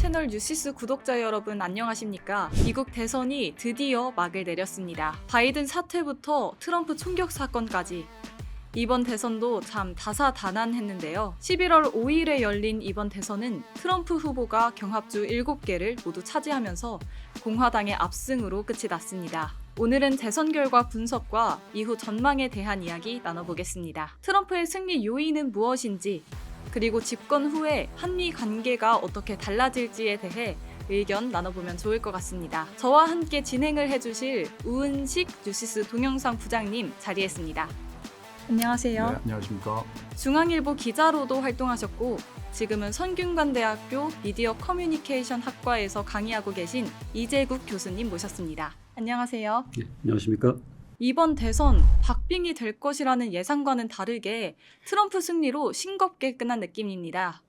채널 뉴시스 구독자 여러분 안녕하십니까? 미국 대선이 드디어 막을 내렸습니다. 바이든 사퇴부터 트럼프 총격 사건까지 이번 대선도 참 다사다난했는데요. 11월 5일에 열린 이번 대선은 트럼프 후보가 경합주 7개를 모두 차지하면서 공화당의 압승으로 끝이 났습니다. 오늘은 대선 결과 분석과 이후 전망에 대한 이야기 나눠보겠습니다. 트럼프의 승리 요인은 무엇인지, 그리고 집권 후에 한미 관계가 어떻게 달라질지에 대해 의견 나눠보면 좋을 것 같습니다. 저와 함께 진행을 해주실 우은식 뉴시스 동영상 부장님 자리했습니다. 안녕하세요. 네, 안녕하십니까. 중앙일보 기자로도 활동하셨고 지금은 성균관대학교 미디어 커뮤니케이션 학과에서 강의하고 계신 이재국 교수님 모셨습니다. 안녕하세요. 네, 안녕하십니까. 이번 대선 박빙이 될 것이라는 예상과는 다르게 트럼프 승리로 싱겁게 끝난 느낌입니다.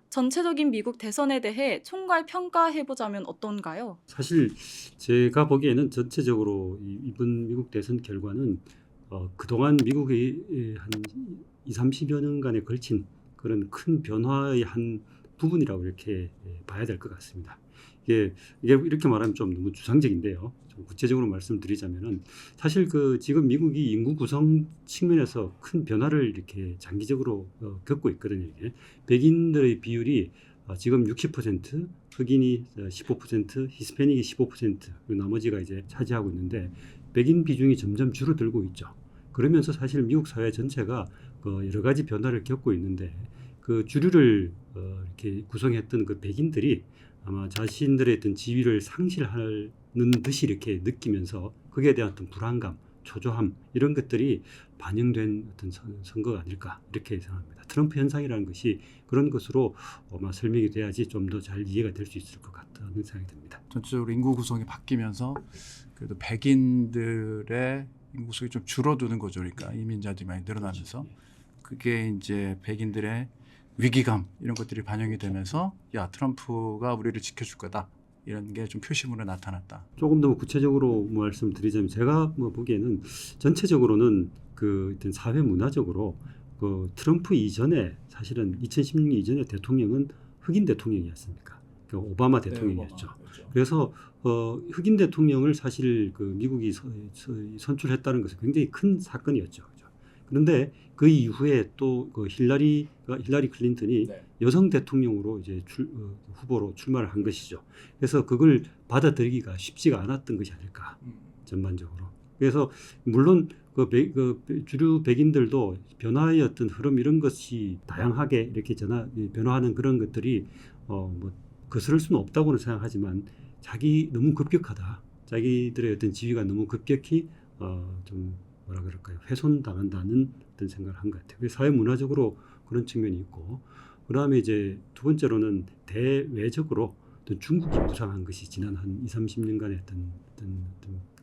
전체적인 미국 대선에 대해 총괄 평가해보자면 어떤가요? 사실 제가 보기에는 전체적으로 이번 미국 대선 결과는 그동안 미국의 한 20-30여 년간에 걸친 그런 큰 변화의 한 부분이라고 이렇게 봐야 될 것 같습니다. 이게 이렇게 말하면 좀 너무 주상적인데요. 좀 구체적으로 말씀드리자면은 사실 지금 미국이 인구 구성 측면에서 큰 변화를 이렇게 장기적으로 겪고 있거든요. 이게. 백인들의 비율이 지금 60%, 흑인이 15%, 히스패닉이 15%, 그리고 나머지가 이제 차지하고 있는데 백인 비중이 점점 줄어들고 있죠. 그러면서 사실 미국 사회 전체가 여러 가지 변화를 겪고 있는데 그 주류를 이렇게 구성했던 그 백인들이 아마 자신들의 어떤 지위를 상실하는 듯이 이렇게 느끼면서 거기에 대한 어떤 불안감, 초조함 이런 것들이 반영된 어떤 선거가 아닐까 이렇게 생각합니다. 트럼프 현상이라는 것이 그런 것으로 아마 설명이 돼야지 좀 더 잘 이해가 될 수 있을 것 같다는 생각이 듭니다. 전체적으로 인구 구성이 바뀌면서 그래도 백인들의 인구 구성이 좀 줄어드는 거죠. 그러니까 이민자들이 많이 늘어나면서 그게 이제 백인들의 위기감 이런 것들이 반영이 되면서 야 트럼프가 우리를 지켜줄 거다 이런 게 좀 표심으로 나타났다. 조금 더 구체적으로 말씀드리자면 제가 보기에는 전체적으로는 어떤 사회 문화적으로 트럼프 이전에 사실은 2016년 이전에 대통령은 흑인 대통령이었습니까? 그러니까 오바마 대통령이었죠. 그래서 흑인 대통령을 사실 미국이 선출했다는 것은 굉장히 큰 사건이었죠. 그런데 그 이후에 또 힐러리 클린턴이 여성 대통령으로 이제 후보로 출마를 한 것이죠. 그래서 그걸 받아들이기가 쉽지가 않았던 것이 아닐까 전반적으로. 그래서 물론 주류 백인들도 변화의 어떤 흐름 이런 것이 다양하게 이렇게 변화하는 그런 것들이 거스를 수는 없다고는 생각하지만 너무 급격하다. 자기들의 어떤 지위가 너무 급격히 좀 뭐라 그럴까요? 훼손당한다는 어떤 생각을 한 것 같아요. 그래서 사회 문화적으로 그런 측면이 있고, 그 다음에 이제 두 번째로는 대외적으로 어떤 중국이 부상한 것이 지난 한 20-30년간의 어떤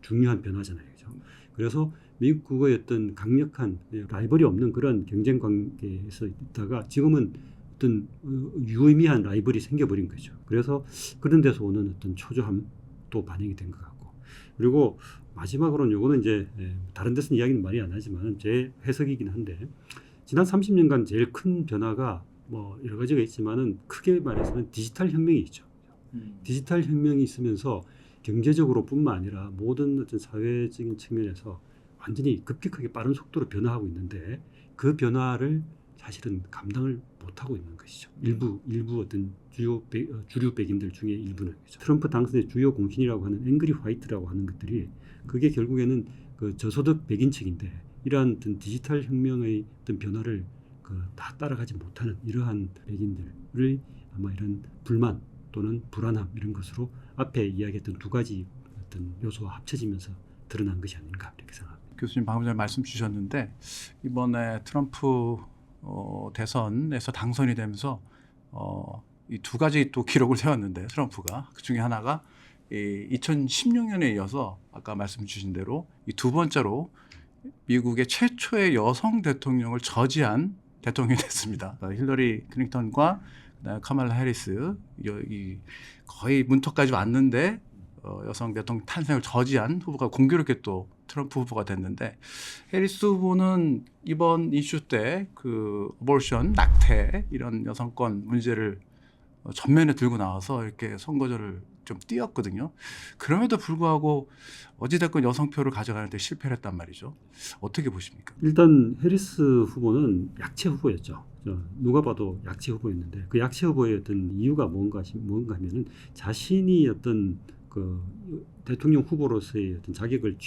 중요한 변화잖아요. 그죠? 그래서 미국의 어떤 강력한 라이벌이 없는 그런 경쟁 관계에서 있다가 지금은 어떤 유의미한 라이벌이 생겨버린 거죠. 그래서 그런 데서 오는 어떤 초조함도 반영이 된 것 같고, 그리고 마지막으로는 요거는 이제 다른 데서는 이야기는 많이 안 하지만 제 해석이긴 한데 지난 30년간 제일 큰 변화가 여러 가지가 있지만은 크게 말해서는 디지털 혁명이 있죠. 디지털 혁명이 있으면서 경제적으로뿐만 아니라 모든 어떤 사회적인 측면에서 완전히 급격하게 빠른 속도로 변화하고 있는데 그 변화를 사실은 감당을 못하고 있는 것이죠. 일부 어떤 주류 백인들 중에 일부는 그렇죠. 트럼프 당선의 주요 공신이라고 하는 앵그리 화이트라고 하는 것들이 그게 결국에는 저소득 백인층인데 이러한 어떤 디지털 혁명의 어떤 변화를 다 따라가지 못하는 이러한 백인들의 아마 이런 불만 또는 불안함 이런 것으로 앞에 이야기했던 두 가지 어떤 요소와 합쳐지면서 드러난 것이 아닌가 이렇게 생각합니다. 교수님 방금 전에 말씀 주셨는데 이번에 트럼프 대선에서 당선이 되면서 이 두 가지 또 기록을 세웠는데 트럼프가 그 중에 하나가 2016년에 이어서 아까 말씀 주신 대로 이 두 번째로 미국의 최초의 여성 대통령을 저지한 대통령이 됐습니다. 힐러리 클린턴과 카말라 해리스 거의 문턱까지 왔는데 여성 대통령 탄생을 저지한 후보가 공교롭게 또 트럼프 후보가 됐는데 해리스 후보는 이번 이슈 때 어볼션 낙태 이런 여성권 문제를 전면에 들고 나와서 이렇게 선거제를 좀 띄웠거든요. 그럼에도 불구하고 어찌됐건 여성표를 가져가는데 실패를 했단 말이죠. 어떻게 보십니까? 일단 해리스 후보는 약체 후보였죠. 누가 봐도 약체 후보였는데 그 약체 후보의 어떤 이유가 뭔가 하면은 자신이 어떤 그 대통령 후보로서의 어떤 자격을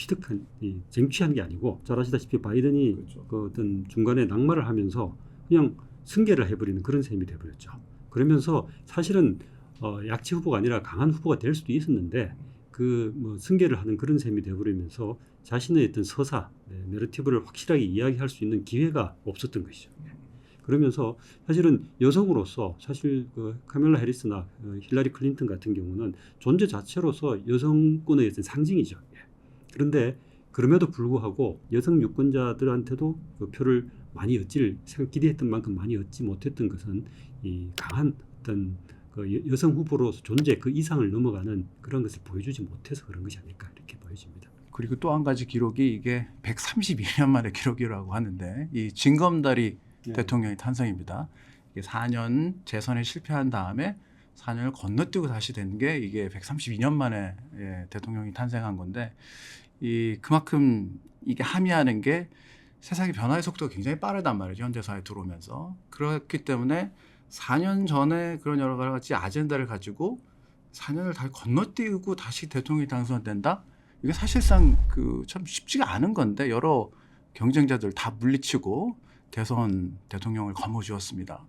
쟁취한 게 아니고 잘 아시다시피 바이든이 그렇죠. 그 어떤 중간에 낙마를 하면서 그냥 승계를 해버리는 그런 셈이 돼버렸죠. 그러면서 사실은 약체 후보가 아니라 강한 후보가 될 수도 있었는데 그 뭐 승계를 하는 그런 셈이 돼버리면서 자신의 어떤 서사, 내러티브를 확실하게 이야기할 수 있는 기회가 없었던 것이죠. 그러면서 사실은 여성으로서 사실 그 카멜라 해리스나 힐러리 클린턴 같은 경우는 존재 자체로서 여성권의 어떤 상징이죠. 그런데 그럼에도 불구하고 여성 유권자들한테도 그 표를 많이 기대했던 만큼 많이 얻지 못했던 것은 이 강한 어떤 그 여성 후보로서 존재 그 이상을 넘어가는 그런 것을 보여주지 못해서 그런 것이 아닐까 이렇게 보여집니다. 그리고 또 한 가지 기록이 이게 132년 만의 기록이라고 하는데 이 징검다리 대통령의 탄생입니다. 이게 4년 재선에 실패한 다음에 4년을 건너뛰고 다시 된 게 이게 132년 만에 대통령이 탄생한 건데 그만큼 이게 함의하는 게 세상의 변화의 속도가 굉장히 빠르단 말이죠. 현대사회에 들어오면서. 그렇기 때문에 4년 전에 그런 여러 가지 아젠다를 가지고 4년을 다 건너뛰고 다시 대통령이 당선된다? 이게 사실상 참 쉽지가 않은 건데 여러 경쟁자들 다 물리치고 대통령을 거머쥐었습니다.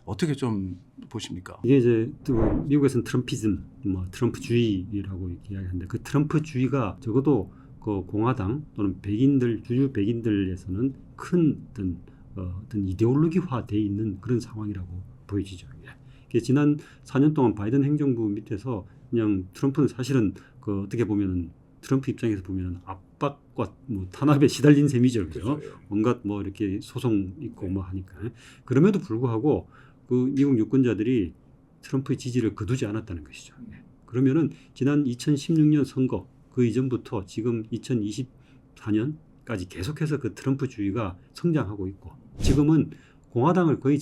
어떻게 좀 보십니까? 이게 이제 또 미국에서는 트럼피즘, 트럼프주의라고 이야기하는데 그 트럼프주의가 적어도 그 공화당 또는 주류 백인들에서는 큰 어떤 이데올로기화돼 있는 그런 상황이라고 보여지죠. 지난 4년 동안 바이든 행정부 밑에서 그냥 트럼프는 사실은 그 어떻게 보면은 트럼프 입장에서 보면 압박과 탄압에 시달린 셈이죠. 그죠? 온갖 이렇게 소송 있고 하니까. 그럼에도 불구하고 그 미국 유권자들이 트럼프의 지지를 거두지 않았다는 것이죠. 그러면은 지난 2016년 선거 그 이전부터 지금 2024년까지 계속해서 그 트럼프주의가 성장하고 있고 지금은 공화당을 거의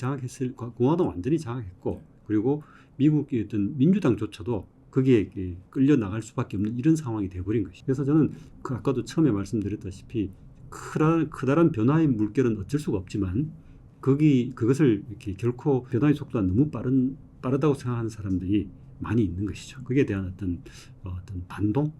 공화당 완전히 장악했고 그리고 미국의 어떤 민주당조차도 거기에 끌려 나갈 수밖에 없는 이런 상황이 돼버린 것이죠. 그래서 저는 아까도 처음에 말씀드렸다시피 크다란 변화의 물결은 어쩔 수가 없지만 그것을 이렇게 결코 변화의 속도가 너무 빠르다고 생각하는 사람들이 많이 있는 것이죠. 거기에 대한 어떤 반동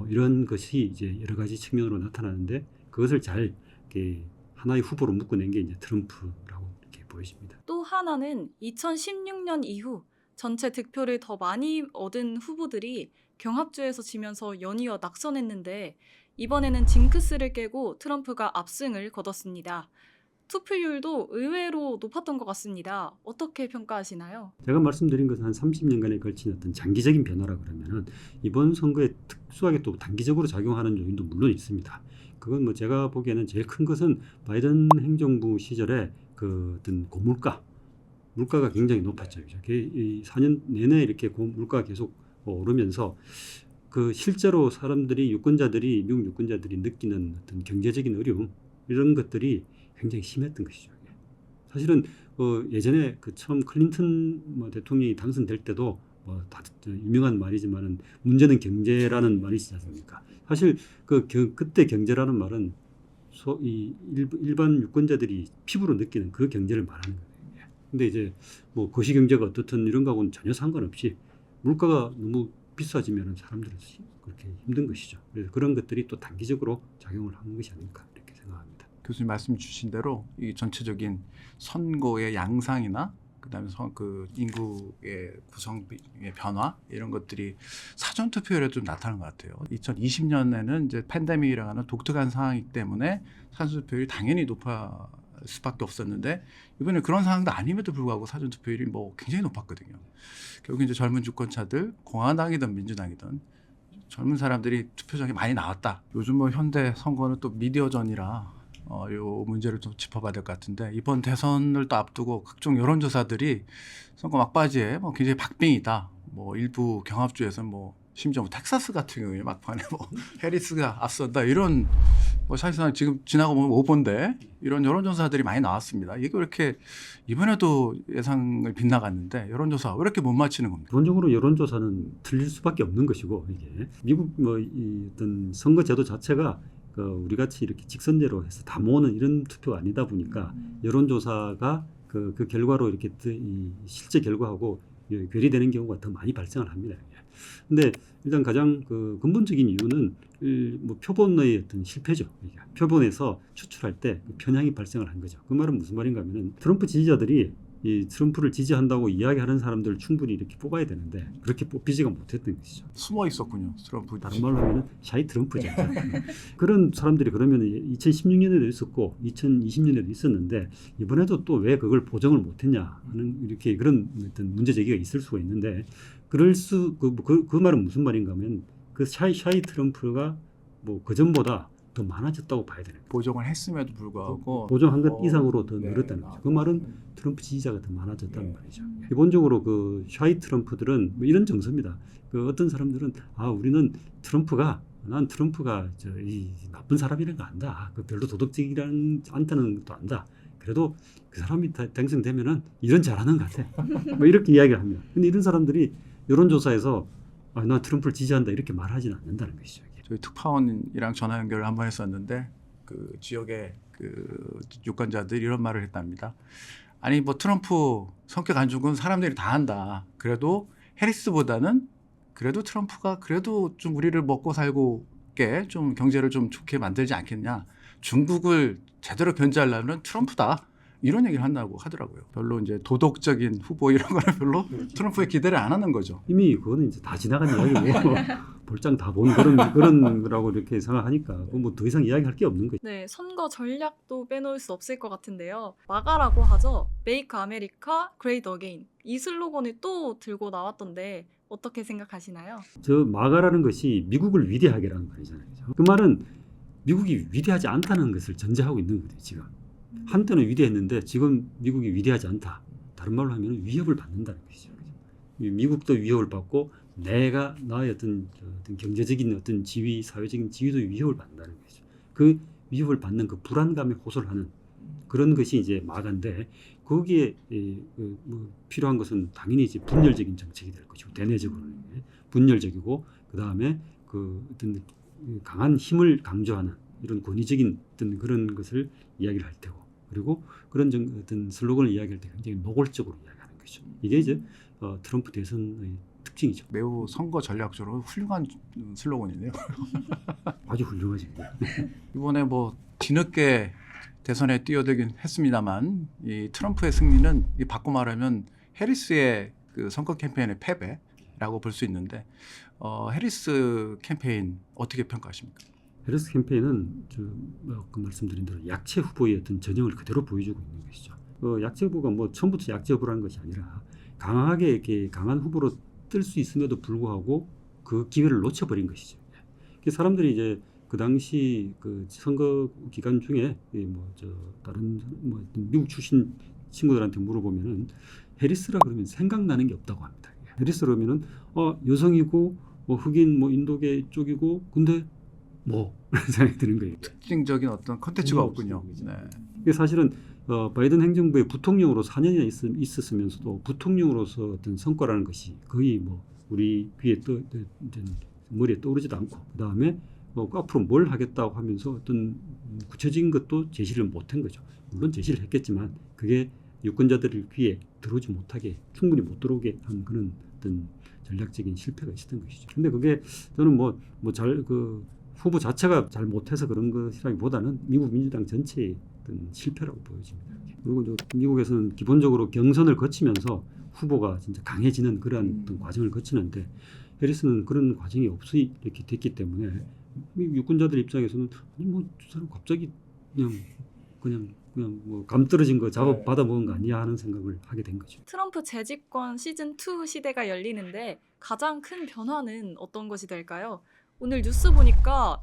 이런 것이 이제 여러 가지 측면으로 나타나는데 그것을 잘 이렇게 하나의 후보로 묶어낸 게 이제 트럼프라고 이렇게 보여집니다. 또 하나는 2016년 이후 전체 득표를 더 많이 얻은 후보들이 경합주에서 지면서 연이어 낙선했는데 이번에는 징크스를 깨고 트럼프가 압승을 거뒀습니다. 투표율도 의외로 높았던 것 같습니다. 어떻게 평가하시나요? 제가 말씀드린 것은 한 30년간에 걸친 어떤 장기적인 변화라 그러면은 이번 선거에 특수하게 또 단기적으로 작용하는 요인도 물론 있습니다. 그건 제가 보기에는 제일 큰 것은 바이든 행정부 시절에 그 어떤 물가가 굉장히 높았죠. 이 4년 내내 이렇게 물가가 계속 오르면서 그 실제로 미국 유권자들이 느끼는 어떤 경제적인 어려움 이런 것들이 굉장히 심했던 것이죠. 사실은 예전에 처음 클린턴 대통령이 당선될 때도 다 유명한 말이지만은 문제는 경제라는 말이 있지 않습니까? 사실 그때 경제라는 말은 일반 유권자들이 피부로 느끼는 그 경제를 말하는 거예요. 근데 이제 거시 경제가 어떻든 이런 거하고는 전혀 상관없이 물가가 너무 비싸지면 사람들은 그렇게 힘든 것이죠. 그래서 그런 것들이 또 단기적으로 작용을 하는 것이 아닐까 이렇게 생각합니다. 교수님 말씀 주신 대로 이 전체적인 선거의 양상이나 그다음에 그 인구의 구성의 변화 이런 것들이 사전 투표율에 좀 나타나는 것 같아요. 2020년에는 이제 팬데믹이라고 하는 독특한 상황이기 때문에 사전 투표율이 당연히 높을 수밖에 없었는데 이번에 그런 상황도 아님에도 불구하고 사전 투표율이 굉장히 높았거든요. 결국 이제 젊은 주권자들 공화당이든 민주당이든 젊은 사람들이 투표장에 많이 나왔다. 요즘 현대 선거는 또 미디어전이라 요 문제를 좀 짚어봐야 될 것 같은데 이번 대선을 또 앞두고 각종 여론조사들이 선거 막바지에 굉장히 박빙이다. 일부 경합주에서는 심지어 뭐 텍사스 같은 경우에 막판에 뭐 해리스가 앞선다 이런 뭐 사실상 지금 지나가 보면 오본데 이런 여론조사들이 많이 나왔습니다. 이게 왜 이렇게 이번에도 예상을 빗나갔는데 여론조사 왜 이렇게 못 맞히는 겁니까? 기본적으로 여론조사는 틀릴 수밖에 없는 것이고 이게 미국 뭐 이 어떤 선거 제도 자체가 우리 같이 이렇게 직선제로 해서 다 모으는 이런 투표가 아니다 보니까 여론조사가 그 결과로 이렇게 이 실제 결과하고 괴리되는 경우가 더 많이 발생을 합니다. 근데 일단 가장 그 근본적인 이유는 뭐 표본의 어떤 실패죠. 표본에서 추출할 때 그 편향이 발생을 한 거죠. 그 말은 무슨 말인가 하면은 트럼프 지지자들이 이 트럼프를 지지한다고 이야기하는 사람들 충분히 이렇게 뽑아야 되는데 그렇게 뽑히지가 못했던 것이죠. 숨어 있었군요. 트럼프. 다른 말로 하면 샤이 트럼프죠. 그런 사람들이 그러면 2016년에도 있었고 2020년에도 있었는데 이번에도 또 왜 그걸 보정을 못했냐 하는 이렇게 그런 어떤 문제 제기가 있을 수가 있는데 그 말은 무슨 말인가 하면 그 샤이 트럼프가 뭐 그전보다 더 많아졌다고 봐야 되는 거예요. 보정을 했음에도 불구하고 보정한 것 이상으로 더 네. 늘었다는 거죠. 그 말은 트럼프 지지자가 더 많아졌다는 말이죠. 기본적으로 그 샤이 트럼프들은 뭐 이런 정서입니다. 그 어떤 사람들은 우리는 난 트럼프가 이 나쁜 사람이라는 거 안다. 그 별로 도덕적이지 않다는 것도 안다. 그래도 그 사람이 당선되면은 이런 잘하는 것 같아. 뭐 이렇게 이야기를 합니다. 근데 이런 사람들이 여론조사에서 나 트럼프를 지지한다 이렇게 말하지는 않는다는 것이죠. 저희 특파원이랑 전화 연결을 한번 했었는데 그 지역의 그 유권자들이 이런 말을 했답니다. 아니 뭐 트럼프 성격 안 좋은 건 사람들이 다 한다. 그래도 해리스보다는 그래도 트럼프가 그래도 좀 우리를 먹고 살고 게 좀 경제를 좀 좋게 만들지 않겠냐. 중국을 제대로 견제하려면 트럼프다. 이런 얘기를 한다고 하더라고요. 별로 이제 도덕적인 후보 이런 거는 별로 트럼프에 기대를 안 하는 거죠. 이미 그거는 이제 다 지나간 이야기고 볼장 다 본 그런 거라고 이렇게 생각하니까 뭐 더 이상 이야기할 게 없는 거죠. 네, 선거 전략도 빼놓을 수 없을 것 같은데요. 마가라고 하죠. Make America Great Again. 이 슬로건을 또 들고 나왔던데 어떻게 생각하시나요? 저 마가라는 것이 미국을 위대하게라는 말이잖아요. 그죠? 그 말은 미국이 위대하지 않다는 것을 전제하고 있는 거예요. 지금 한때는 위대했는데 지금 미국이 위대하지 않다. 다른 말로 하면 위협을 받는다는 것이죠. 미국도 위협을 받고 나의 어떤 경제적인 어떤 지위, 사회적인 지위도 위협을 받는다는 것이죠. 그 위협을 받는 그 불안감에 호소하는 그런 것이 이제 마가인데 거기에 뭐 필요한 것은 당연히 이제 분열적인 정책이 될 것이고 대내적으로는 분열적이고 그 다음에 그 어떤 강한 힘을 강조하는 이런 권위적인 어떤 그런 것을 이야기를 할 테고 그리고 그런 어떤 슬로건을 이야기할 때 굉장히 노골적으로 이야기하는 것이죠. 이게 이제 트럼프 대선의 특징이죠. 매우 선거 전략적으로 훌륭한 슬로건이네요. 아주 훌륭하지. 이번에 뭐 뒤늦게 대선에 뛰어들긴 했습니다만 이 트럼프의 승리는 이 바꿔 말하면 해리스의 그 선거 캠페인의 패배라고 볼 수 있는데 해리스 캠페인 어떻게 평가하십니까? 해리스 캠페인은 아까 말씀드린 대로 약체 후보의 어떤 전형을 그대로 보여주고 있는 것이죠. 약체 후보가 뭐 처음부터 약체 후보라는 것이 아니라 강하게 이렇게 강한 후보로 뜰 수 있음에도 불구하고 그 기회를 놓쳐버린 것이죠. 사람들이 이제 그 당시 그 선거 기간 중에 다른 미국 출신 친구들한테 물어보면은 해리스라 그러면 생각나는 게 없다고 합니다. 해리스 그러면은 여성이고 흑인 인도계 쪽이고 근데 생각이 드는 거예요. 특징적인 어떤 컨텐츠가 없군요. 네. 이게 사실은 바이든 행정부의 부통령으로 4년이나 있었으면서도 부통령으로서 어떤 성과라는 것이 거의 우리 귀에 머리에 떠오르지도 않고 그 다음에 앞으로 뭘 하겠다고 하면서 어떤 구체적인 것도 제시를 못한 거죠. 물론 제시를 했겠지만 그게 유권자들의 귀에 들어오지 못하게 충분히 못 들어오게 한 그런 어떤 전략적인 실패가 있었던 것이죠. 근데 그게 저는 후보 자체가 잘 못해서 그런 것이라기보다는 미국 민주당 전체의 어떤 실패라고 보여집니다. 그리고 미국에서는 기본적으로 경선을 거치면서 후보가 진짜 강해지는 그러한 어떤 과정을 거치는데 해리스는 그런 과정이 없이 이렇게 됐기 때문에 유권자들 입장에서는 저 사람 갑자기 그냥 감 떨어진 거 작업 받아 먹은 거 아니야 하는 생각을 하게 된 거죠. 트럼프 재집권 시즌2 시대가 열리는데 가장 큰 변화는 어떤 것이 될까요? 오늘 뉴스 보니까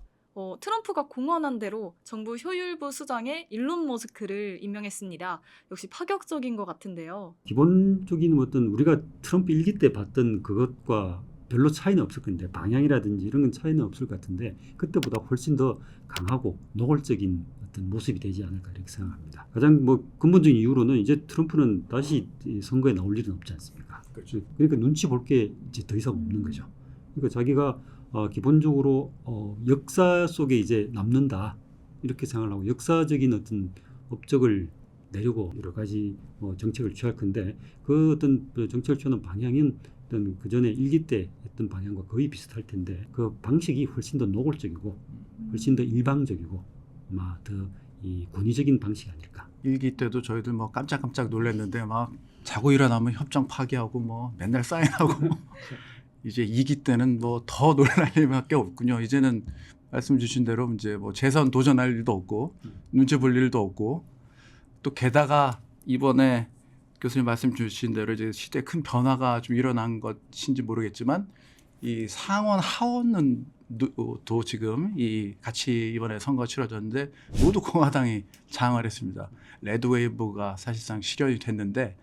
트럼프가 공언한 대로 정부 효율부 수장에 일론 머스크를 임명했습니다. 역시 파격적인 것 같은데요. 기본적인 어떤 우리가 트럼프 일기 때 봤던 그것과 별로 차이는 없을 건데 방향이라든지 이런 건 차이는 없을 것 같은데 그때보다 훨씬 더 강하고 노골적인 어떤 모습이 되지 않을까 이렇게 생각합니다. 가장 뭐 근본적인 이유로는 이제 트럼프는 다시 이 선거에 나올 일은 없지 않습니까? 그렇죠. 그러니까 눈치 볼 게 이제 더 이상 없는 거죠. 그러니까 자기가 기본적으로 역사 속에 이제 남는다 이렇게 생각을 하고 역사적인 어떤 업적을 내려고 여러 가지 정책을 취할 건데 그 어떤 정책을 취하는 방향은 어떤 그 전에 일기 때 했던 방향과 거의 비슷할 텐데 그 방식이 훨씬 더 노골적이고 훨씬 더 일방적이고 아마 더 이 권위적인 방식이 아닐까. 일기 때도 저희들 뭐 깜짝깜짝 놀랐는데 막 자고 일어나면 협정 파기하고 뭐 맨날 사인하고 이제 2기 때는 뭐 더 놀랄 일밖에 없군요. 이제는 말씀 주신 대로 이제 뭐 재선 도전할 일도 없고 눈치 볼 일도 없고 또 게다가 이번에 교수님 말씀 주신 대로 이제 시대에 큰 변화가 좀 일어난 것인지 모르겠지만 이 상원 하원은 도 지금 이 같이 이번에 선거 치러졌는데 모두 공화당이 장을 했습니다. 레드웨이브가 사실상 실현이 됐는데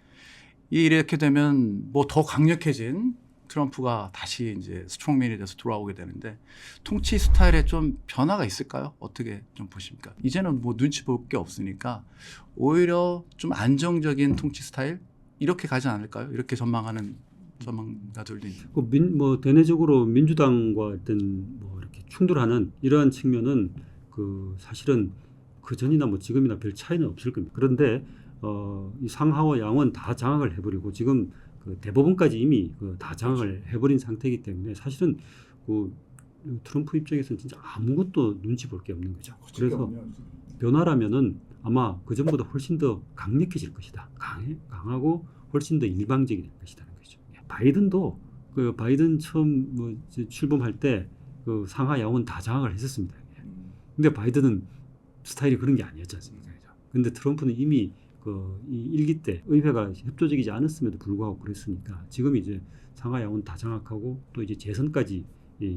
이렇게 되면 뭐 더 강력해진 트럼프가 다시 이제 스트롱맨이 돼서 돌아오게 되는데 통치 스타일에 좀 변화가 있을까요? 어떻게 좀 보십니까? 이제는 뭐 눈치 볼 게 없으니까 오히려 좀 안정적인 통치 스타일 이렇게 가지 않을까요? 이렇게 전망하는 전망가들도 있는. 뭐 대내적으로 민주당과 어떤 뭐 이렇게 충돌하는 이러한 측면은 그 사실은 그 전이나 뭐 지금이나 별 차이는 없을 겁니다. 그런데 이 상하와 양원 다 장악을 해버리고 지금 그 대법원까지 이미 다 장악을 해버린 상태이기 때문에 사실은 그 트럼프 입장에서는 진짜 아무것도 눈치 볼 게 없는 거죠. 그래서 변화라면은 아마 그 전보다 훨씬 더 강력해질 것이다. 강하고 훨씬 더 일방적이 될 것이라는 거죠. 바이든도 그 바이든 처음 뭐 출범할 때 그 상하 양원 다 장악을 했었습니다. 근데 바이든은 스타일이 그런 게 아니었지 않습니까? 근데 트럼프는 이미 이 일기 때 의회가 협조적이지 않았음에도 불구하고 그랬으니까 지금 이제 상하 양원 다 장악하고 또 이제 재선까지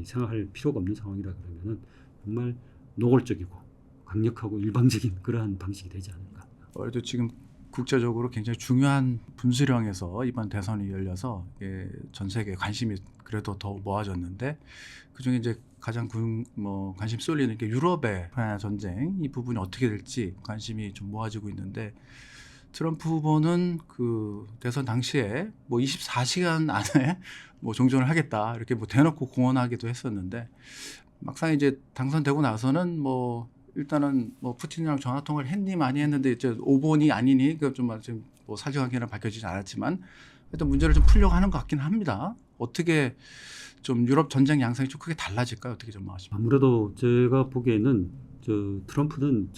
생각할 필요가 없는 상황이라 그러면은 정말 노골적이고 강력하고 일방적인 그러한 방식이 되지 않을까. 그래도 지금 국제적으로 굉장히 중요한 분수령에서 이번 대선이 열려서 전 세계 관심이 그래도 더 모아졌는데 그중에 이제 가장 관심 쏠리는 게 유럽의 우크라이나 전쟁 이 부분이 어떻게 될지 관심이 좀 모아지고 있는데 트럼프 후보는 그 대선 당시에 뭐 24시간 안에 뭐 종전을 하겠다 이렇게 뭐 대놓고 공언하기도 했었는데 막상 이제 당선되고 나서는 뭐 일단은 뭐 푸틴이랑 전화 통화를 했니 많이 했는데 이제 오본이 아니니 그 좀 지금 뭐 사실관계는 밝혀지지 않았지만 일단 문제를 좀 풀려고 하는 것 같기는 합니다. 어떻게 좀 유럽 전쟁 양상이 좀 크게 달라질까요? 어떻게 전망하십니까? 아무래도 제가 보기에는 트럼프는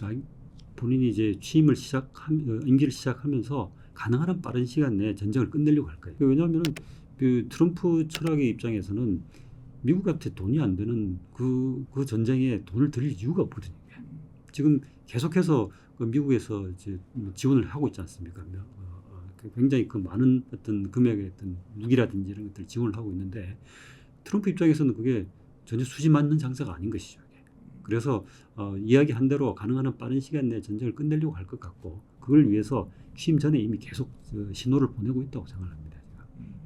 본인이 이제 임기를 시작하면서 가능한 한 빠른 시간 내에 전쟁을 끝내려고 할 거예요. 왜냐하면 그 트럼프 철학의 입장에서는 미국한테 돈이 안 되는 그 전쟁에 돈을 들일 이유가 없거든요. 지금 계속해서 미국에서 이제 지원을 하고 있지 않습니까? 굉장히 그 많은 어떤 금액의 어떤 무기라든지 이런 것들 지원을 하고 있는데 트럼프 입장에서는 그게 전혀 수지 맞는 장사가 아닌 것이죠. 그래서 이야기한 대로 가능한 한 빠른 시간 내에 전쟁을 끝내려고 할 것 같고 그걸 위해서 취임 전에 이미 계속 신호를 보내고 있다고 생각합니다.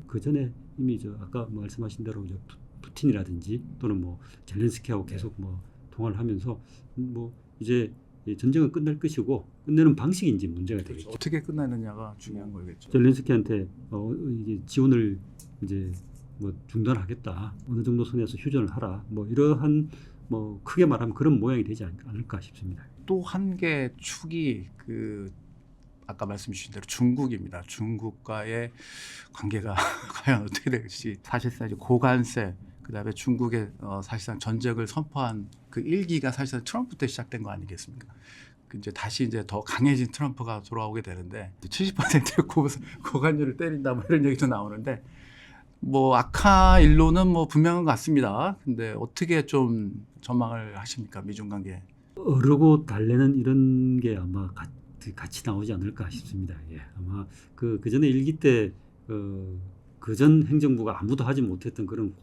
그 전에 이미 아까 말씀하신 대로 푸틴이라든지 또는 뭐 젤렌스키하고 계속 뭐 통화를 하면서 뭐 이제 전쟁은 끝날 것이고 끝내는 방식이 이제 문제가 되겠죠. 어떻게 끝나느냐가 중요한 거겠죠. 젤렌스키한테 이게 지원을 이제 뭐 중단하겠다. 어느 정도 선에서 휴전을 하라. 뭐 이러한 뭐 크게 말하면 그런 모양이 되지 않을까 싶습니다. 또 한 개 축이 그 아까 말씀 주신 대로 중국입니다. 중국과의 관계가 과연 어떻게 될지 사실상 이제 고관세 그다음에 중국의 사실상 전쟁을 선포한 그 일기가 사실상 트럼프 때 시작된 거 아니겠습니까? 이제 다시 이제 더 강해진 트럼프가 돌아오게 되는데 70%의 고관료를 때린다 뭐 이런 얘기도 나오는데 뭐 악화 일로는 뭐 분명한 것 같습니다. 근데 어떻게 좀 전망을 하십니까? 미중 관계. 어르고 달래는 이런 게 아마 같이 나오지 않을까 싶습니다. 예. 아마 그 전에 일기 때 그전 행정부가 아무도 하지 못했던 그런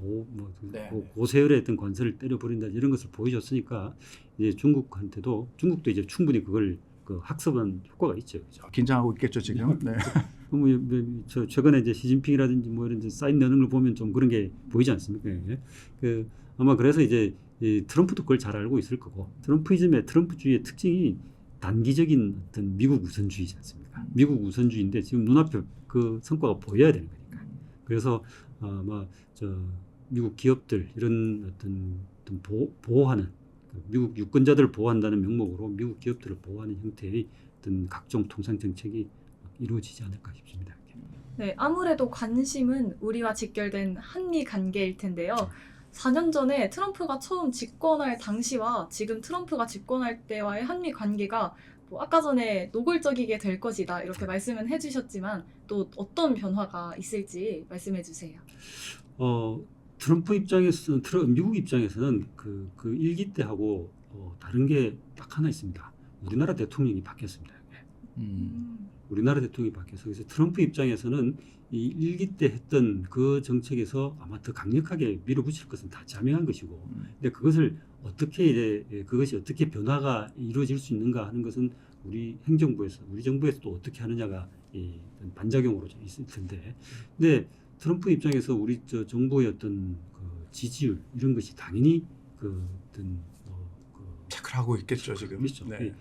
고세열의 어떤 관세를 때려버린다 이런 것을 보여줬으니까 이제 중국도 이제 충분히 그걸 학습한 효과가 있죠. 그렇죠? 긴장하고 있겠죠 지금. 네. 저 최근에 이제 시진핑이라든지 뭐 이런 이제 사인 내는 걸 보면 좀 그런 게 보이지 않습니까? 예. 그 아마 그래서 이제 이 트럼프도 그걸 잘 알고 있을 거고 트럼프이즘의 트럼프주의의 특징이 단기적인 어떤 미국 우선주의지 않습니까? 미국 우선주의인데 지금 눈앞에 그 성과가 보여야 되는 거니까. 그래서 아마 저 미국 기업들 이런 어떤 보호하는 미국 유권자들을 보호한다는 명목으로 미국 기업들을 보호하는 형태의 어떤 각종 통상 정책이 이루어지지 않을까 싶습니다. 네, 아무래도 관심은 우리와 직결된 한미 관계일 텐데요. 4년 전에 트럼프가 처음 집권할 당시와 지금 트럼프가 집권할 때와의 한미 관계가 뭐 아까 전에 노골적이게 될 것이다 이렇게 말씀은 해주셨지만 또 어떤 변화가 있을지 말씀해 주세요. 트럼프 입장에서 미국 입장에서는 그 일기 때하고 다른 게 딱 하나 있습니다. 우리나라 대통령이 바뀌었습니다. 우리나라 대통령이 바뀌어서 그래서 트럼프 입장에서는 이 일기 때 했던 그 정책에서 아마 더 강력하게 밀어붙일 것은 다 자명한 것이고, 근데 그것을 어떻게 이제 그것이 어떻게 변화가 이루어질 수 있는가 하는 것은 우리 행정부에서 우리 정부에서 또 어떻게 하느냐가 이 반작용으로 좀 있을 텐데, 근데 트럼프 입장에서 우리 저 정부의 어떤 그 지지율 이런 것이 당연히 그 어떤 체크를 하고 있겠죠 지금. 있죠. 네.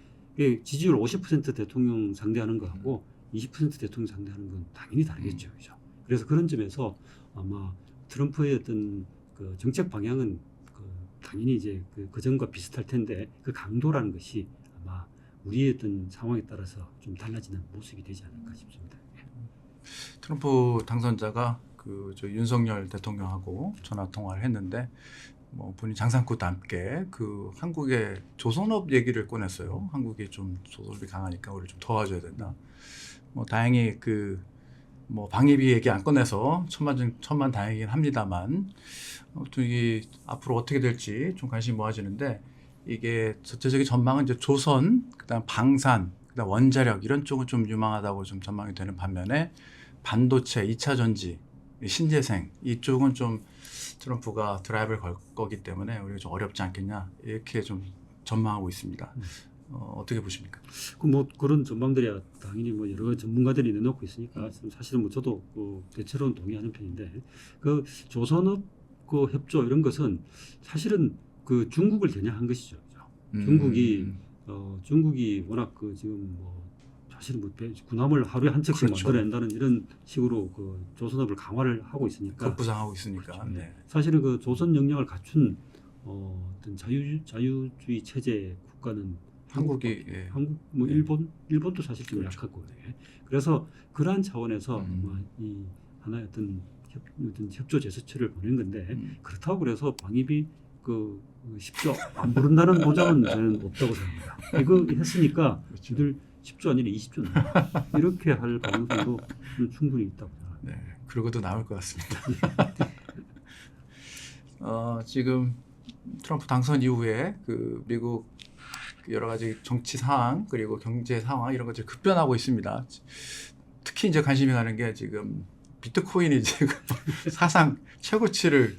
지지율 50% 대통령 상대하는 거하고 20% 대통령 상대하는 건 당연히 다르겠죠. 그죠? 그래서 그런 점에서 아마 트럼프의 어떤 그 정책 방향은 당연히 이제 그 전과 비슷할 텐데 그 강도라는 것이 아마 우리의 어떤 상황에 따라서 좀 달라지는 모습이 되지 않을까 싶습니다. 트럼프 당선자가 저 윤석열 대통령하고 전화 통화를 했는데 뭐 본인 장상구도 함께 한국의 조선업 얘기를 꺼냈어요. 한국이 좀 조선업이 강하니까 우리 좀 도와줘야 된다. 뭐 다행히 뭐 방위비 얘기 안 꺼내서 천만 다행이긴 합니다만 또 이게 앞으로 어떻게 될지 좀 관심이 모아지는데 이게 전체적인 전망은 이제 조선, 그다음 방산, 그다음 원자력 이런 쪽은 좀 유망하다고 좀 전망이 되는 반면에 반도체, 2차 전지, 신재생 이쪽은 좀 트럼프가 드라이브를 걸 거기 때문에 우리가 좀 어렵지 않겠냐 이렇게 좀 전망하고 있습니다. 어떻게 보십니까? 뭐 그런 전망들이야 당연히 뭐 여러 전문가들이 내놓고 있으니까 사실은 뭐 저도 대체로는 동의하는 편인데 그 조선업 그 협조 이런 것은 사실은 그 중국을 겨냥한 것이죠. 중국이 워낙 지금 뭐 사실은 뭐 군함을 하루에 한 척씩 그렇죠. 만들어낸다는 이런 식으로 조선업을 강화를 하고 있으니까 급부상하고 있으니까. 그렇죠. 네. 사실은 조선 역량을 갖춘 어떤 자유주의 체제 국가는 한국이 한국 뭐 일본도 사실 좀 그렇죠. 약하고 그래서 그러한 차원에서 이 하나의 어떤 협조 제스처를 보낸 건데 그렇다고 그래서 방위비 10조 안 부른다는 보장은 저는 없다고 생각합니다. 이거 했으니까 그렇죠. 이들 10조 아니라 20조 이렇게 할 가능성도 충분히 있다고 생각합니다. 네, 그러고도 나올 것 같습니다. 지금 트럼프 당선 이후에 미국 여러 가지 정치 상황 그리고 경제 상황 이런 것들이 급변하고 있습니다. 특히 이제 관심이 가는 게 지금 비트코인이 지금 사상 최고치를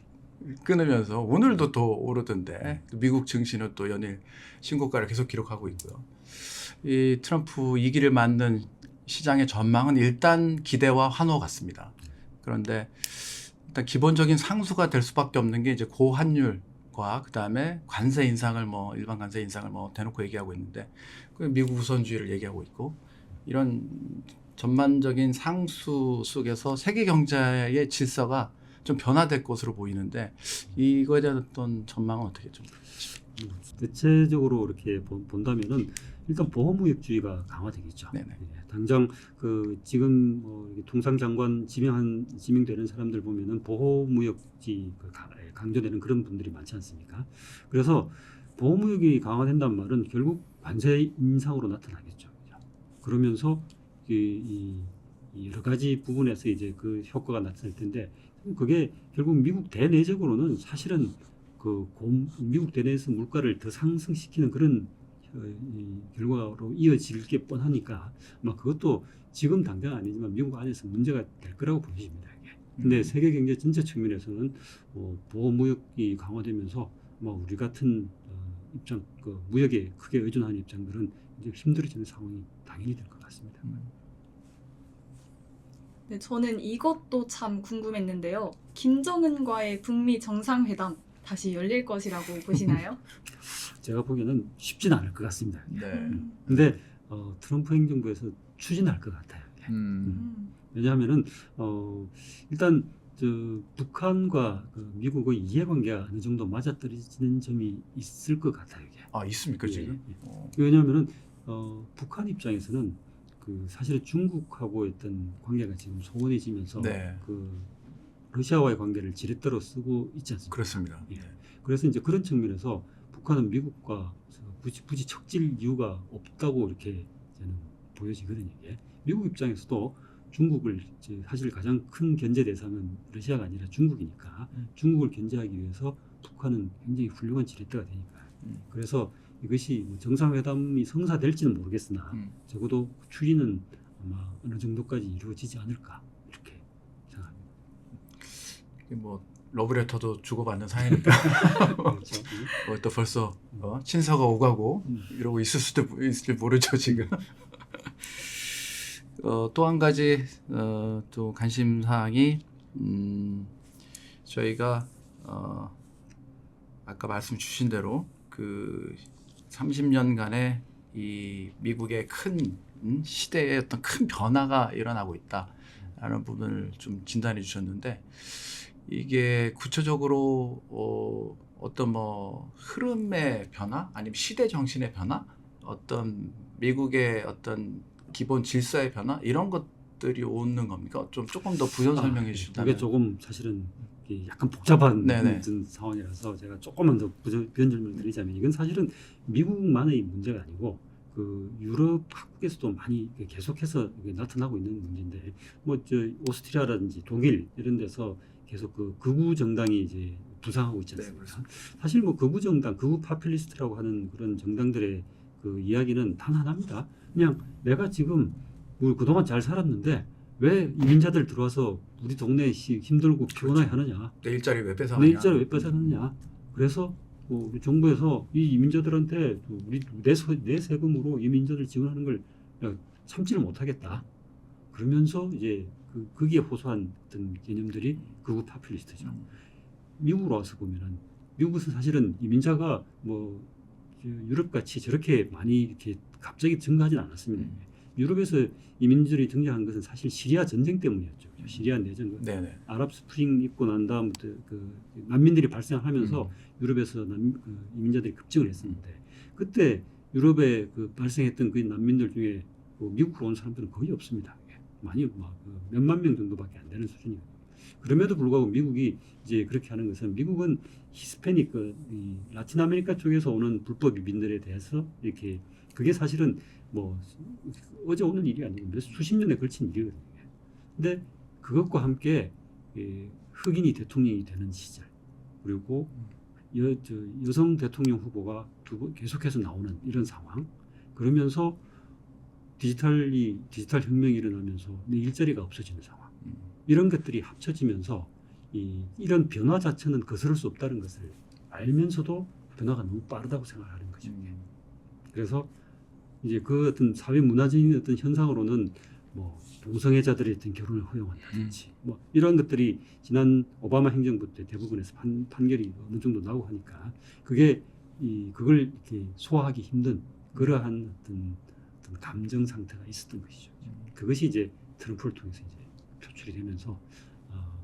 끊으면서 오늘도 또 오르던데 미국 증시는 또 연일 신고가를 계속 기록하고 있고요. 이 트럼프 2기를 맞는 시장의 전망은 일단 기대와 환호 같습니다. 그런데 일단 기본적인 상수가 될 수밖에 없는 게 이제 고환율과 그다음에 관세 인상을 일반 관세 인상을 대놓고 얘기하고 있는데 미국 우선주의를 얘기하고 있고 이런 전반적인 상수 속에서 세계 경제의 질서가 좀 변화될 것으로 보이는데 이거에 대한 어떤 전망은 어떻게 좀 대체적으로 이렇게 본다면은 일단 보호무역주의가 강화되겠죠. 네네. 당장 지금 통상장관 지명되는 사람들 보면은 보호무역주의 강조되는 그런 분들이 많지 않습니까? 그래서 보호무역이 강화된다는 말은 결국 관세 인상으로 나타나겠죠. 그러면서 이 여러 가지 부분에서 이제 그 효과가 나타날 텐데 그게 결국 미국 대내적으로는 사실은 미국 대내에서 물가를 더 상승시키는 그런 결과로 이어질 게 뻔하니까 아마 그것도 지금 당장 아니지만 미국 안에서 문제가 될 거라고 보여집니다. 근데 세계 경제 전체 측면에서는 보호 무역이 강화되면서 아마 우리 같은 입장, 무역에 크게 의존하는 입장들은 이제 힘들어지는 상황이 당연히 될 것 같습니다. 네, 저는 이것도 참 궁금했는데요. 김정은과의 북미 정상회담 다시 열릴 것이라고 보시나요? 제가 보기에는 쉽지는 않을 것 같습니다. 네. 근데 트럼프 행정부에서 추진할 것 같아요. 왜냐하면은 일단 북한과 미국의 이해관계가 어느 정도 맞아떨어지는 점이 있을 것 같아요. 이게. 아 있습니까 지금? 예. 왜냐하면은 북한 입장에서는 사실 중국하고 있던 관계가 지금 소원해지면서 네. 러시아와의 관계를 지렛대로 쓰고 있지 않습니까? 그렇습니다. 예. 네. 그래서 이제 그런 측면에서 북한은 미국과 굳이 척질 이유가 없다고 이렇게 저는 보여지거든요. 이게. 미국 입장에서도 중국을 사실 가장 큰 견제 대상은 러시아가 아니라 중국이니까 중국을 견제하기 위해서 북한은 굉장히 훌륭한 지렛대가 되니까. 그래서 이것이 뭐 정상회담이 성사될지는 모르겠으나 적어도 추진은 아마 어느 정도까지 이루어지지 않을까 이렇게 생각합니다. 이게 뭐 러브레터도 주고받는 사이니까 그렇죠. 또 벌써 친서가 오가고 이러고 있을 수도 있을지 모르죠 지금. 또 한 가지 또 관심 사항이 저희가 아까 말씀 주신 대로 그 30년간의 이 미국의 큰 시대의 어떤 큰 변화가 일어나고 있다라는 부분을 좀 진단해 주셨는데 이게 구체적으로 어떤 뭐 흐름의 변화 아니면 시대 정신의 변화 어떤 미국의 어떤 기본 질서의 변화 이런 것들이 오는 겁니까? 좀 조금 더 부연 설명해 주신다면. 이게 조금 사실은 약간 복잡한 네네. 상황이라서 제가 조금만 더 부연 설명을 드리자면 이건 사실은 미국만의 문제가 아니고 유럽 각국에서도 많이 계속해서 나타나고 있는 문제인데 뭐 오스트리아라든지 독일 이런 데서 계속 극우 정당이 이제 부상하고 있지 않습니까? 네, 사실 뭐 극우 정당, 극우 파퓰리스트라고 하는 그런 정당들의 이야기는 단 하나입니다. 그냥 내가 지금 그동안 잘 살았는데 왜 이민자들 들어와서 우리 동네에 힘들고 피곤하게 하느냐? 내 일자리 왜 뺏어가냐? 내 일자리 왜 뺏어가느냐? 그래서 우리 정부에서 이 이민자들한테 우리 내 세금으로 이민자들 지원하는 걸 참지를 못하겠다. 그러면서 이제 거기에 호소한 어떤 개념들이 극우 파퓰리스트죠. 미국으로 와서 보면은 미국은 사실은 이민자가 뭐 유럽 같이 저렇게 많이 이렇게 갑자기 증가하진 않았습니다. 유럽에서 이민들이 등장한 것은 사실 시리아 전쟁 때문이었죠. 시리아 내전, 네네. 아랍 스프링 있고 난 다음부터 난민들이 발생하면서 유럽에서 이민자들이 급증을 했었는데 그때 유럽에 발생했던 그 난민들 중에 미국으로 온 사람들은 거의 없습니다. 많이 몇만 명 정도밖에 안 되는 수준이거든요. 그럼에도 불구하고 미국이 이제 그렇게 하는 것은 미국은 히스패닉 이 라틴 아메리카 쪽에서 오는 불법 이민들에 대해서 이렇게 그게 사실은 뭐 어제 오는 일이 아니고 수십 년에 걸친 일이거든요. 근데 그것과 함께 흑인이 대통령이 되는 시절 그리고 여성 대통령 후보가 계속해서 나오는 이런 상황 그러면서 디지털 혁명이 일어나면서 내 일자리가 없어지는 상황 이런 것들이 합쳐지면서 이런 변화 자체는 거스를 수 없다는 것을 알면서도 변화가 너무 빠르다고 생각하는 거죠. 그래서 이제 그 어떤 사회 문화적인 어떤 현상으로는 뭐 동성애자들의 어떤 결혼을 허용한다든지 뭐 이런 것들이 지난 오바마 행정부 때 대부분에서 판결이 어느 정도 나오고 하니까 그걸 이렇게 소화하기 힘든 그러한 어떤 감정 상태가 있었던 것이죠. 그것이 이제 트럼프를 통해서 이제 표출이 되면서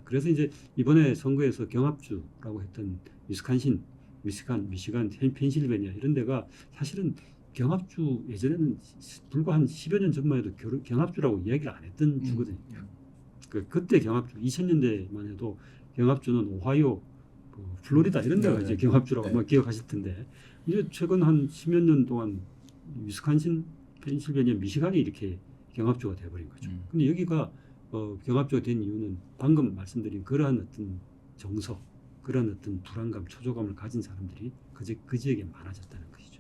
그래서 이제 이번에 선거에서 경합주라고 했던 위스콘신, 미시간, 펜실베니아 이런 데가 사실은 경합주 예전에는 불과 한 10여 년 전만 해도 경합주라고 이야기를 안 했던 주거든요. 그때 경합주 2000년대만 해도 경합주는 오하이오, 플로리다 이런 데가 이제 경합주라고 아마 기억하실 텐데 이제 최근 한 10여 년 동안 위스콘신, 펜실베니아, 미시간이 이렇게 경합주가 돼버린 거죠. 근데 여기가 경합주가 된 이유는 방금 말씀드린 그러한 어떤 정서, 그러한 어떤 불안감, 초조감을 가진 사람들이 그 지역에 많아졌다는 것이죠.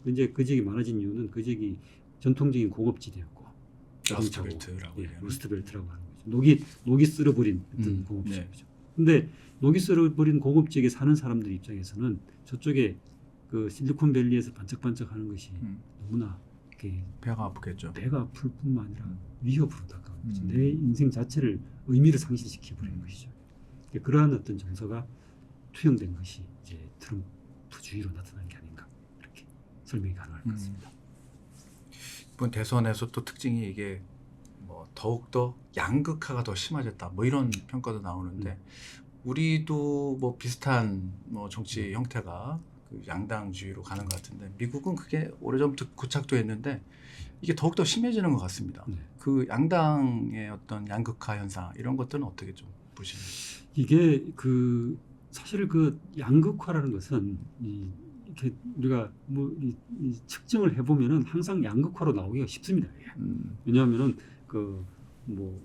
이제 그 지역이 많아진 이유는 그 지역이 전통적인 공업지대였고 러스트벨트라고 하는 거죠. 녹이 쓸어버린 어떤 공업지대죠. 근데 녹이 쓸어버린 공업지역에 사는 사람들 입장에서는 저쪽에 그 실리콘밸리에서 반짝반짝하는 것이 너무나 배가 아프겠죠. 배가 아플 뿐만 아니라 위협으로 다가오는 내 인생 자체를 의미를 상실시켜 버리는 것이죠. 그러한 어떤 정서가 투영된 것이 이제 트럼프주의로 나타난 게 아닌가 이렇게 설명이 가능할 것 같습니다. 이번 대선에서 또 특징이 이게 뭐 더욱더 양극화가 더 심해졌다 뭐 이런 평가도 나오는데 우리도 뭐 비슷한 뭐 정치 형태가 그 양당주의로 가는 것 같은데 미국은 그게 오래전부터 고착도 했는데 이게 더욱더 심해지는 것 같습니다. 네. 그 양당의 어떤 양극화 현상 이런 것들은 어떻게 좀 보시는지? 이게 그 사실 그 양극화라는 것은 이렇게 우리가 뭐 이 측정을 해보면은 항상 양극화로 나오기가 쉽습니다. 왜냐하면은 그 뭐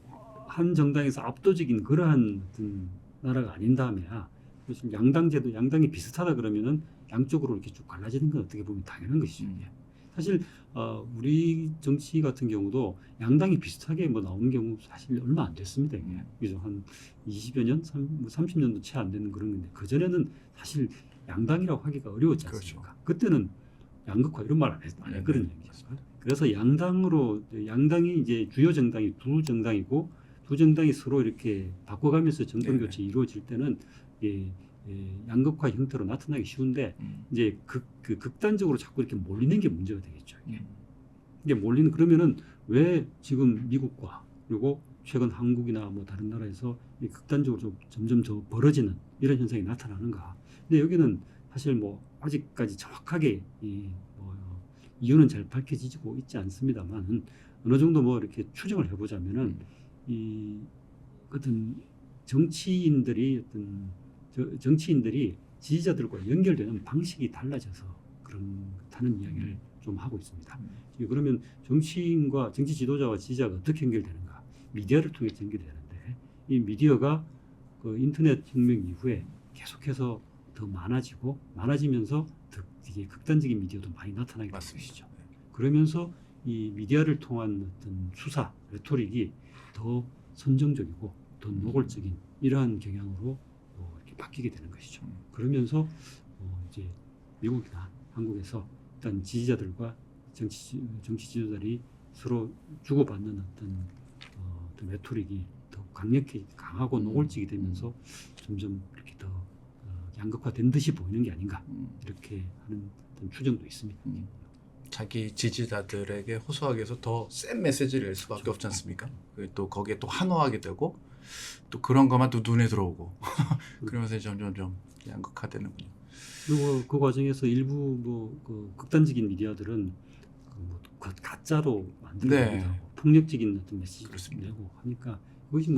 한 정당에서 압도적인 그러한 어떤 나라가 아닌 다음에야 지금 양당제도 양당이 비슷하다 그러면은 양쪽으로 이렇게 쭉 갈라지는 건 어떻게 보면 당연한 것이죠. 사실 우리 정치 같은 경우도 양당이 비슷하게 뭐 나오는 경우 사실 얼마 안 됐습니다. 이게 그죠? 한 20여 년, 30년도 채 안 되는 그런 건데 그 전에는 사실 양당이라고 하기가 어려웠지 않습니까? 그렇죠. 그때는 양극화 이런 말 안 했거든요. 그래서 양당이 이제 주요 정당이 두 정당이고 두 정당이 서로 이렇게 바꿔가면서 정권 교체 이루어질 때는 양극화 형태로 나타나기 쉬운데 이제 극단적으로 자꾸 이렇게 몰리는 게 문제가 되겠죠. 이게 몰리는 그러면은 왜 지금 미국과 그리고 최근 한국이나 뭐 다른 나라에서 극단적으로 좀 점점 더 벌어지는 이런 현상이 나타나는가? 근데 여기는 사실 뭐 아직까지 정확하게 이유는 잘 밝혀지고 있지 않습니다만 어느 정도 뭐 이렇게 추정을 해보자면은 이 어떤 정치인들이 지지자들과 연결되는 방식이 달라져서 그렇다는 이야기를 좀 하고 있습니다. 그러면 정치인과 정치 지도자와 지지자가 어떻게 연결되는가? 미디어를 통해서 연결되는데 이 미디어가 그 인터넷 혁명 이후에 계속해서 더 많아지면서 더 되게 극단적인 미디어도 많이 나타나게 되는 것이죠. 그러면서 이 미디어를 통한 어떤 수사, 레토릭이 더 선정적이고 더 노골적인 이러한 경향으로 이렇게 바뀌게 되는 것이죠. 그러면서 이제 미국이나 한국에서 일단 지지자들과 정치 지도자들이 서로 주고받는 어떤 레토릭이 더 강하고 노골적이 되면서 점점 이렇게 더 양극화된 듯이 보이는 게 아닌가 이렇게 하는 어떤 추정도 있습니다. 자기 지지자들에게 호소하기 위해서 더 센 메시지를 낼 수밖에 없지 않습니까? 또 거기에 또 환호하게 되고 또 그런 것만 또 눈에 들어오고 그러면서 점점 양극화되는군요. 그리고 그 과정에서 일부 그 극단적인 미디어들은 가짜로 만들어내기도 하고 폭력적인 어떤 메시지를 내고 하니까 그것이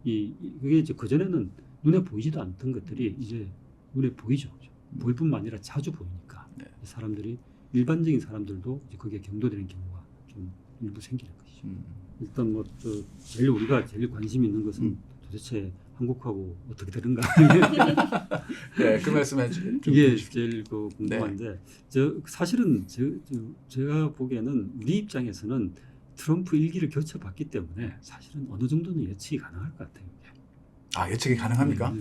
그게 이제 그 전에는 눈에 보이지도 않던 것들이 이제 눈에 보이죠. 보일 뿐만 아니라 자주 보이니까 사람들이 일반적인 사람들도 이제 거기에 경도되는 경우가 좀 일부 생기는 것이죠. 일단 우리가 제일 관심 있는 것은 도대체 한국하고 어떻게 되는가. 네, 그 말씀해 주세요. 이게 제일 궁금한데, 사실은 제가 보기에는 우리 입장에서는 트럼프 일기를 거쳐봤기 때문에 사실은 어느 정도는 예측이 가능할 것 같아요. 예측이 가능합니까?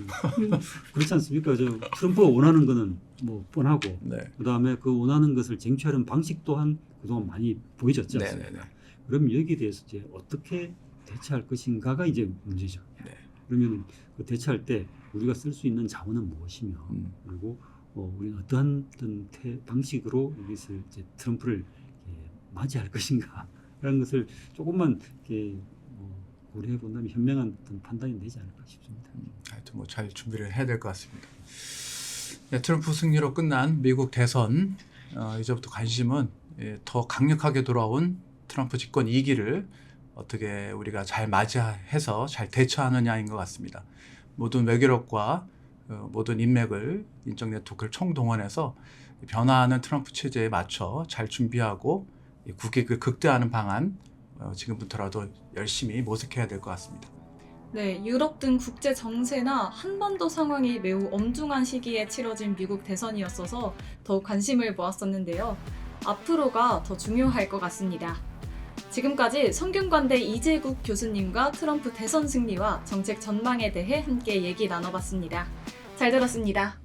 그렇지 않습니까? 트럼프가 원하는 거는 뭐 뻔하고, 그다음에 그 원하는 것을 쟁취하는 방식 또한 그동안 많이 보여졌지 않습니까? 그럼 여기에 대해서 이제 어떻게 대처할 것인가가 이제 문제죠. 그러면 그 대처할 때 우리가 쓸 수 있는 자원은 무엇이며, 그리고 우리는 어떠한 방식으로 여기서 이제 트럼프를 맞이할 것인가, 라는 것을 조금만 이렇게 고려해 본다면 현명한 어떤 판단이 되지 않을까 싶습니다. 하여튼 잘 준비를 해야 될 것 같습니다. 트럼프 승리로 끝난 미국 대선, 이제부터 관심은 더 강력하게 돌아온 트럼프 집권 2기를 어떻게 우리가 잘 맞이해서 잘 대처하느냐인 것 같습니다. 모든 외교력과 모든 인맥을, 인적 네트워크를 총동원해서 변화하는 트럼프 체제에 맞춰 잘 준비하고 국익을 극대화하는 방안, 지금부터라도 열심히 모색해야 될 것 같습니다. 네, 유럽 등 국제 정세나 한반도 상황이 매우 엄중한 시기에 치러진 미국 대선이었어서 더욱 관심을 모았었는데요. 앞으로가 더 중요할 것 같습니다. 지금까지 성균관대 이재국 교수님과 트럼프 대선 승리와 정책 전망에 대해 함께 얘기 나눠봤습니다. 잘 들었습니다.